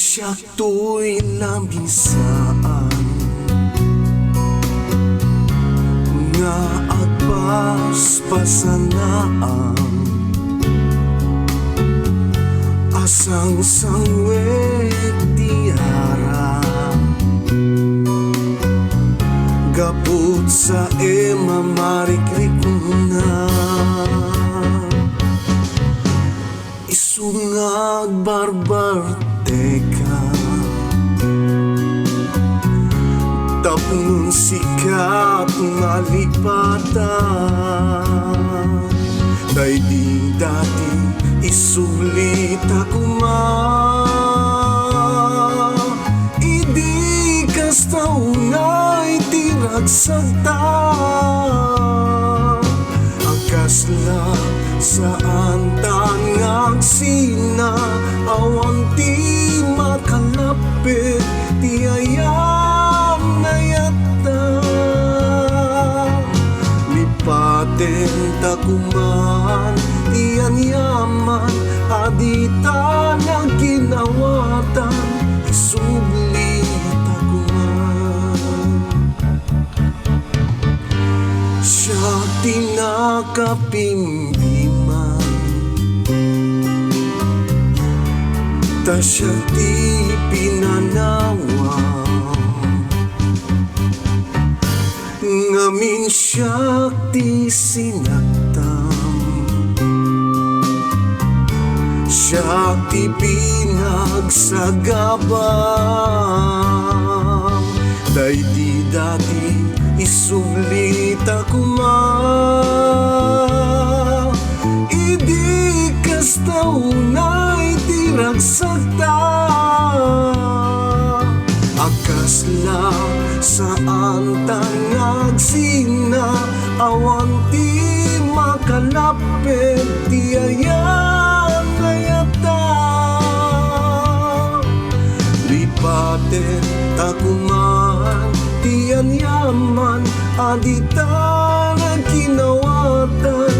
Siya to'y lamisaan nga agpaspasanaan asang sangwet tiara gaput sa marikrik na isungag barbar teka tapnon sikat malipatan day di dati isulit ako idi kasta unay tiragsagta akasla saan tangang sina awan ti makalapit ti ayam na yata lipaten takuman ti anyaman adita na ginawatan isubli takuman siya tinakapimbiman ta siya ti pinanawa ngamin siya ti sinaktam siya ti pinagsagabam day di dati isublit ako idi kasta unay tiragsagta akasla saan tangag sina awan ti makalapit ti ayan na yata lipaten takuman ti anyaman adita na kinawatan